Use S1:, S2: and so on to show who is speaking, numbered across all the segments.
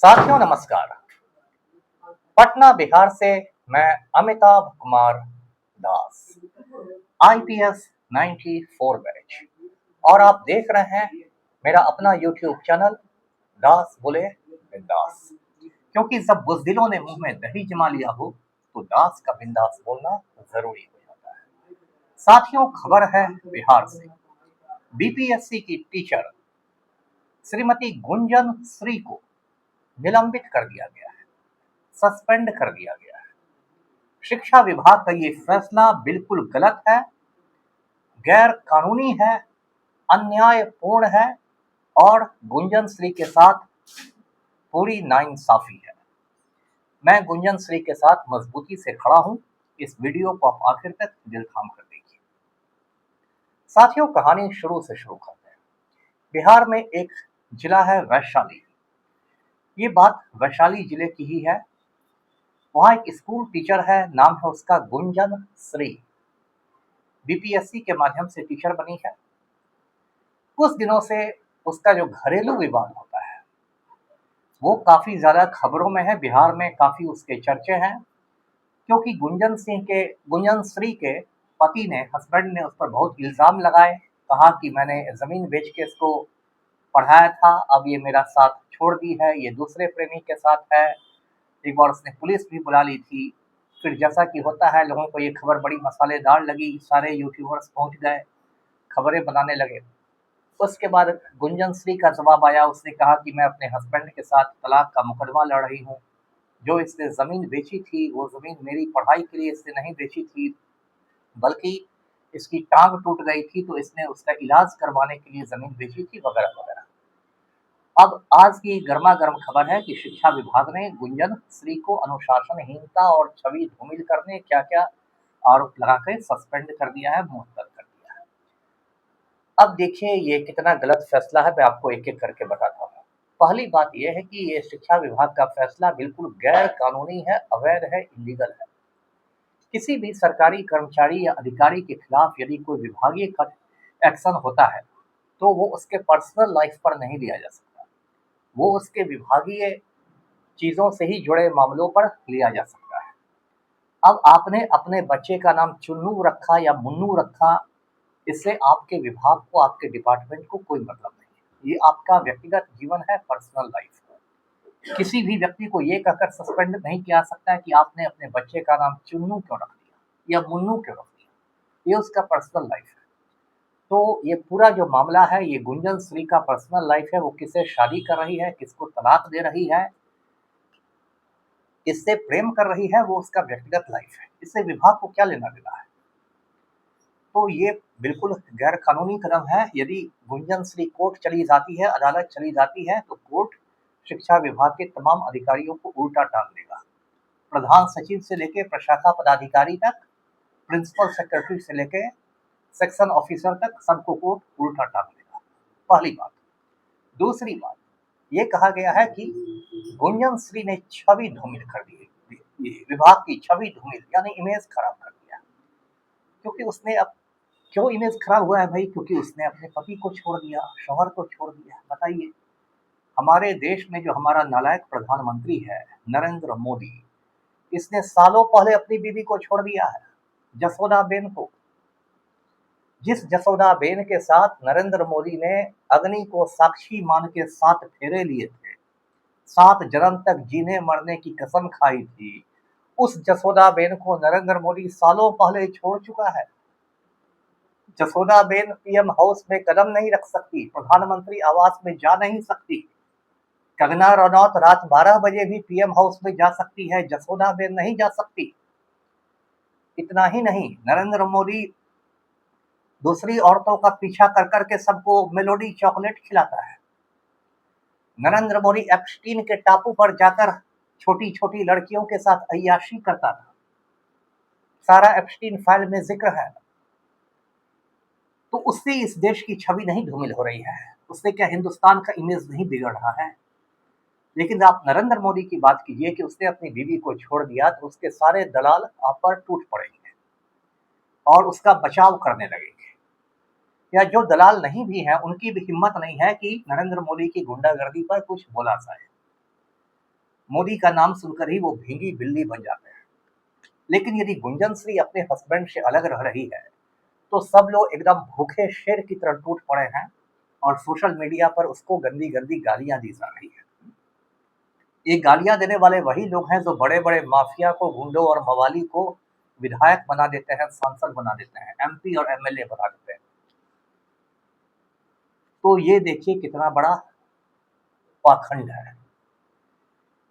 S1: साथियों नमस्कार। पटना बिहार से मैं अमिताभ कुमार दास, आईपीएस 94 बैच, और आप देख रहे हैं मेरा अपना यूट्यूब चैनल दास बोले बिंदास। क्योंकि जब बुज़दिलों ने मुंह में दही जमा लिया हो तो दास का बिंदास बोलना जरूरी हो जाता है। साथियों, खबर है बिहार से। बीपीएससी की टीचर श्रीमती गुंजन श्री को निलंबित कर दिया गया है, सस्पेंड कर दिया गया है। शिक्षा विभाग का ये फैसला बिल्कुल गलत है, गैर कानूनी है, अन्यायपूर्ण है और गुंजन श्री के साथ पूरी नाइंसाफी है। मैं गुंजन श्री के साथ मजबूती से खड़ा हूं। इस वीडियो को आप आखिर तक दिल थाम कर देखिए। साथियों, कहानी शुरू से शुरू करते हैं। बिहार में एक जिला है वैशाली। ये बात वैशाली जिले की ही है। वहाँ एक स्कूल टीचर है, नाम है उसका गुंजन श्री। बीपीएससी के माध्यम से टीचर बनी है। कुछ दिनों से उसका जो घरेलू विवाद होता है वो काफी ज्यादा खबरों में है। बिहार में काफी उसके चर्चे हैं, क्योंकि गुंजन श्री के पति ने, हस्बैंड ने उस पर बहुत इल्जाम लगाए। कहा कि मैंने जमीन बेच के इसको पढ़ाया था, अब ये मेरा साथ छोड़ दी है, ये दूसरे प्रेमी के साथ है। एक बार उसने पुलिस भी बुला ली थी। फिर जैसा कि होता है, लोगों को ये खबर बड़ी मसालेदार लगी, सारे यूट्यूबर्स पहुंच गए, खबरें बनाने लगे। उसके बाद गुंजन श्री का जवाब आया। उसने कहा कि मैं अपने हस्बैंड के साथ तलाक का मुकदमा लड़ रही हूँ। जो इसने ज़मीन बेची थी वो ज़मीन मेरी पढ़ाई के लिए इसने नहीं बेची थी, बल्कि इसकी टांग टूट गई थी तो इसने उसका इलाज करवाने के लिए ज़मीन बेची थी, वगैरह वगैरह। अब आज की गर्मा गर्म खबर है कि शिक्षा विभाग ने गुंजन श्री को अनुशासनहीनता और छवि धूमिल करने क्या क्या आरोप लगाकर सस्पेंड कर दिया है, मुअत्तल कर दिया है। अब देखिए ये कितना गलत फैसला है, मैं आपको एक एक करके बताता हूँ। पहली बात यह है कि ये शिक्षा विभाग का फैसला बिल्कुल गैर कानूनी है, अवैध है, इलीगल है। किसी भी सरकारी कर्मचारी या अधिकारी के खिलाफ यदि कोई विभागीय एक्शन होता है तो वो उसके पर्सनल लाइफ पर नहीं लिया जा सकता, वो उसके विभागीय चीज़ों से ही जुड़े मामलों पर लिया जा सकता है। अब आपने अपने बच्चे का नाम चुन्नू रखा या मुन्नू रखा, इससे आपके विभाग को, आपके डिपार्टमेंट को कोई मतलब नहीं है। ये आपका व्यक्तिगत जीवन है, पर्सनल लाइफ। किसी भी व्यक्ति को ये कहकर सस्पेंड नहीं किया सकता है कि आपने अपने बच्चे का नाम चुन्नू क्यों रख दिया या मुन्नू क्यों रख दिया। ये उसका पर्सनल लाइफ है। तो ये पूरा जो मामला है ये गुंजन श्री का पर्सनल लाइफ है। वो किससे शादी कर रही है, किसको तलाक दे रही है, इससे प्रेम कर रही है, वो उसका व्यक्तिगत लाइफ है। इससे विभाग को क्या लेना देना है। तो ये बिल्कुल गैर कानूनी कदम है। यदि गुंजन श्री कोर्ट चली जाती है, अदालत चली जाती है, तो कोर्ट शिक्षा विभाग के तमाम अधिकारियों को उल्टा टांग देगा। प्रधान सचिव से लेके प्रशाखा पदाधिकारी तक, प्रिंसिपल सेक्रेटरी से लेके सेक्शन ऑफिसर तक, सबको कोर्ट उल्टा टांग देगा। पहली बात। दूसरी बात, ये कहा गया है कि गुंजन श्री ने छवि धूमिल कर दी, विभाग की छवि धूमिल यानी इमेज खराब कर दिया। क्योंकि उसने अब क्यों इमेज खराब हुआ है भाई? क्योंकि उसने अपने पति को छोड़ दिया, शौहर को छोड़ दिया। बताइए, हमारे देश में जो हमारा नालायक प्रधानमंत्री है नरेंद्र मोदी, इसने सालों पहले अपनी बीवी को छोड़ दिया है, जसोदाबेन को। जिस जसोदाबेन के साथ नरेंद्र मोदी ने अग्नि को साक्षी मान के 7 फेरे लिए थे, 7 जन्म तक जीने मरने की कसम खाई थी, उस जसोदाबेन को नरेंद्र मोदी सालों पहले छोड़ चुका है। जसोदाबेन पीएम हाउस में कदम नहीं रख सकती, प्रधानमंत्री आवास में जा नहीं सकती। कंगना रनौत रात 12 बजे भी पीएम हाउस में जा सकती है, जसोदाबेन नहीं जा सकती। इतना ही नहीं, नरेंद्र मोदी दूसरी औरतों का पीछा कर करके सबको मेलोडी चॉकलेट खिलाता है। नरेंद्र मोदी एप्स्टीन के टापू पर जाकर छोटी छोटी लड़कियों के साथ अय्याशी करता था। सारा एप्स्टीन फाइल में जिक्र है। तो उससे इस देश की छवि नहीं धूमिल हो रही है, उससे क्या हिंदुस्तान का इमेज नहीं बिगड़ रहा है। लेकिन आप नरेंद्र मोदी की बात कीजिए कि उसने अपनी बीवी को छोड़ दिया तो उसके सारे दलाल आप पर टूट पड़ेंगे और उसका बचाव करने लगेंगे। या जो दलाल नहीं भी हैं उनकी भी हिम्मत नहीं है कि नरेंद्र मोदी की गुंडागर्दी पर कुछ बोला जाए। मोदी का नाम सुनकर ही वो भींगी बिल्ली बन जाते हैं। लेकिन यदि गुंजन श्री अपने हस्बैंड से अलग रह रही है तो सब लोग एकदम भूखे शेर की तरह टूट पड़े हैं और सोशल मीडिया पर उसको गंदी गंदी गालियां दी जा रही है। ये गालियां देने वाले वही लोग हैं जो बड़े बड़े माफिया को, गुंडों और मवाली को विधायक बना देते हैं, सांसद बना देते हैं, एमपी और एमएलए बना देते हैं। तो ये देखिए कितना बड़ा पाखंड है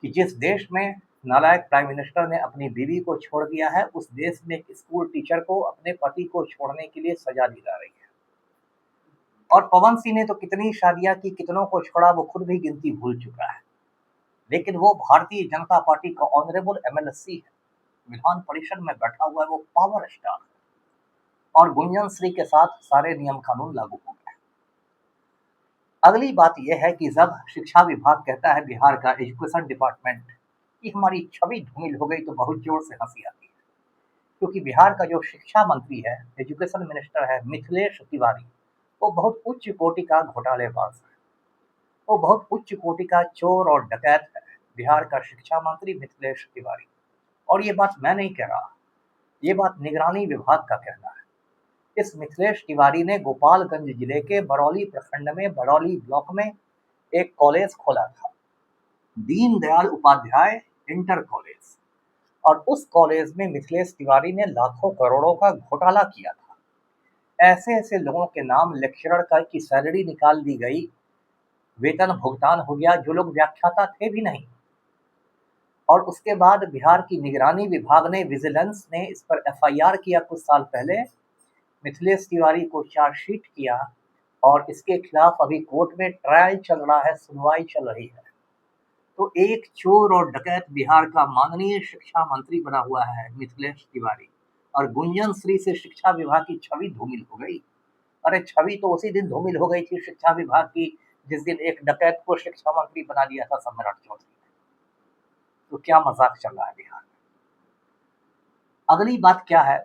S1: कि जिस देश में नालायक प्राइम मिनिस्टर ने अपनी बीवी को छोड़ दिया है, उस देश में एक स्कूल टीचर को अपने पति को छोड़ने के लिए सजा दी जा रही है। और पवन सिंह ने तो कितनी शादियां की, कितनों को छोड़ा, वो खुद भी गिनती भूल चुका है। लेकिन वो भारतीय जनता पार्टी का ऑनरेबल एमएलसी है, विधान परिषद में बैठा हुआ है, वो पावर स्टार है। और गुंजन श्री के साथ सारे नियम कानून लागू हो गए। अगली बात यह है कि जब शिक्षा विभाग कहता है, बिहार का एजुकेशन डिपार्टमेंट, कि हमारी छवि धूमिल हो गई, तो बहुत जोर से हंसी आती है। क्योंकि बिहार का जो शिक्षा मंत्री है, एजुकेशन मिनिस्टर है, मिथिलेश तिवारी, वो बहुत उच्च कोटि का घोटालेबाज है। वो बहुत उच्च कोटि का चोर और डकैत है, बिहार का शिक्षा मंत्री मिथिलेश तिवारी। और ये बात मैं नहीं कह रहा, ये बात निगरानी विभाग का कहना है। इस मिथिलेश तिवारी ने गोपालगंज जिले के बरौली प्रखंड में बरौली ब्लॉक में एक कॉलेज खोला था, दीनदयाल उपाध्याय इंटर कॉलेज। और उस कॉलेज में मिथिलेश तिवारी ने लाखों करोड़ों का घोटाला किया था। ऐसे ऐसे लोगों के नाम, लेक्चरर का की सैलरी निकाल दी गई, वेतन भुगतान हो गया, जो लोग व्याख्याता थे भी नहीं। और उसके बाद बिहार की निगरानी विभाग ने, विजिलेंस ने इस पर एफआईआर किया कुछ साल पहले, मिथिलेश तिवारी को चार्जशीट किया और इसके खिलाफ अभी कोर्ट में ट्रायल चल रहा है, सुनवाई चल रही है। तो एक चोर और डकैत बिहार का माननीय शिक्षा मंत्री बना हुआ है मिथिलेश तिवारी, और गुंजन श्री से शिक्षा विभाग की छवि धूमिल हो गई। अरे छवि तो उसी दिन धूमिल हो गई थी शिक्षा विभाग की, जिस दिन एक डकैत को शिक्षा मंत्री बना दिया था सम्राट चौधरी ने। तो क्या मजाक चल रहा है बिहार में। अगली बात क्या है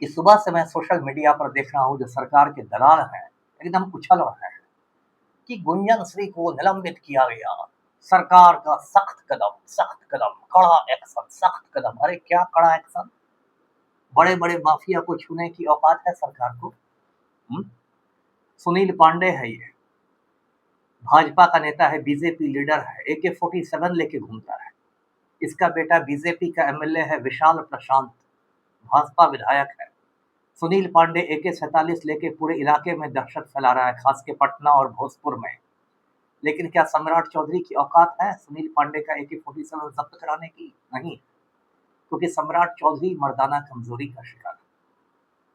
S1: कि सुबह से मैं सोशल मीडिया पर देख रहा हूँ, जो सरकार के दलाल हैं एकदम उछल रहे हैं कि गुंजन श्री को निलंबित किया गया, सरकार का सख्त कदम, कड़ा एक्शन, सख्त कदम। अरे क्या कड़ा एक्शन, बड़े बड़े माफिया को छूने की औकात है सरकार को। सुनील पांडे है, ये भाजपा का नेता है, बीजेपी लीडर है, AK-47 लेके घूमता है। इसका बेटा बीजेपी का एमएलए है, विशाल प्रशांत, भाजपा विधायक है। सुनील पांडे AK-47 लेके पूरे इलाके में दहशत फैला रहा है, खास के पटना और भोजपुर में। लेकिन क्या सम्राट चौधरी की औकात है सुनील पांडे का AK-47 जब्त कराने की? नहीं, क्योंकि सम्राट चौधरी मर्दाना कमजोरी का शिकार है,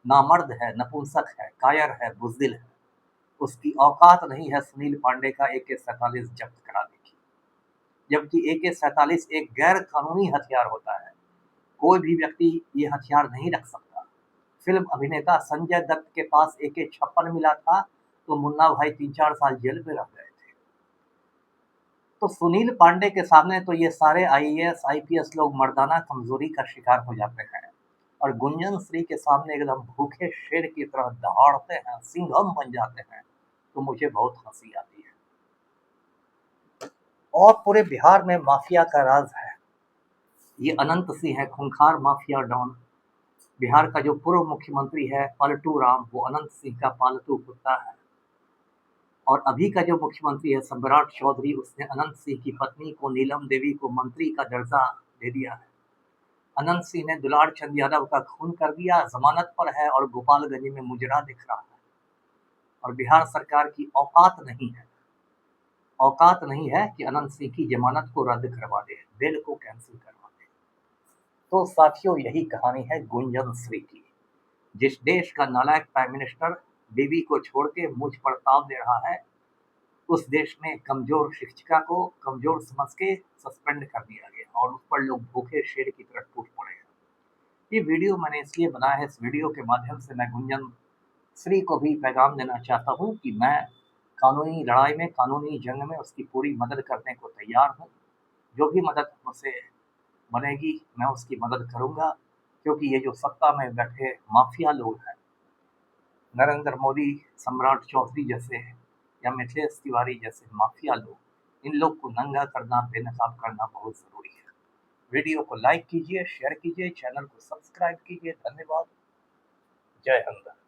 S1: नामर्द है, नपुंसक है, कायर है, बुजदिल है। उसकी औकात नहीं है सुनील पांडे का AK-47 जब्त कराने की। जबकि AK-47 एक गैर कानूनी हथियार होता है, कोई भी व्यक्ति ये हथियार नहीं रख सकता। फिल्म अभिनेता संजय दत्त के पास AK-56 मिला था, तो मुन्ना भाई 3-4 साल जेल में रह गए थे। तो सुनील पांडे के सामने तो ये सारे IAS IPS लोग मर्दाना कमजोरी का शिकार हो जाते हैं, और गुंजन श्री के सामने एकदम भूखे शेर की तरह दहाड़ते हैं, सिंघम बन जाते हैं। तो मुझे बहुत हंसी आती है। और पूरे बिहार में माफिया का राज है। ये अनंत सिंह है, खूंखार माफिया डॉन। बिहार का जो पूर्व मुख्यमंत्री है पलटू राम, वो अनंत सिंह का पालतू कुत्ता है। और अभी का जो मुख्यमंत्री है सम्राट चौधरी, उसने अनंत सिंह की पत्नी को, नीलम देवी को, मंत्री का दर्जा दे दिया है। अनंत सिंह ने दुलार चंद यादव का खून कर दिया, जमानत पर है और गोपालगंज में मुजरा दिख रहा है। और बिहार सरकार की औकात नहीं है कि अनंत सिंह की जमानत को रद्द करवा दे, बेल को कैंसिल करवा दे। तो साथियों, यही कहानी है गुंजन श्री की। जिस देश का नालायक प्राइम मिनिस्टर बीवी को छोड़ के मुझ पर ताव दे रहा है, उस देश में कमजोर शिक्षिका को कमजोर समझ के सस्पेंड कर दिया गया और उस पर लोग भूखे शेर की तरह टूट पड़े हैं। ये वीडियो मैंने इसलिए बनाया है, इस वीडियो के माध्यम से मैं गुंजन श्री को भी पैगाम देना चाहता हूँ कि मैं कानूनी लड़ाई में, कानूनी जंग में उसकी पूरी मदद करने को तैयार हूँ। जो भी मदद मुझसे बनेगी मैं उसकी मदद करूँगा, क्योंकि ये जो सत्ता में बैठे माफिया लोग हैं, नरेंद्र मोदी, सम्राट चौधरी जैसे या मिथिलेश तिवारी जैसे माफिया लोग, इन लोग को नंगा करना, बेनकाब करना बहुत जरूरी है। वीडियो को लाइक कीजिए, शेयर कीजिए, चैनल को सब्सक्राइब कीजिए। धन्यवाद। जय हिंद।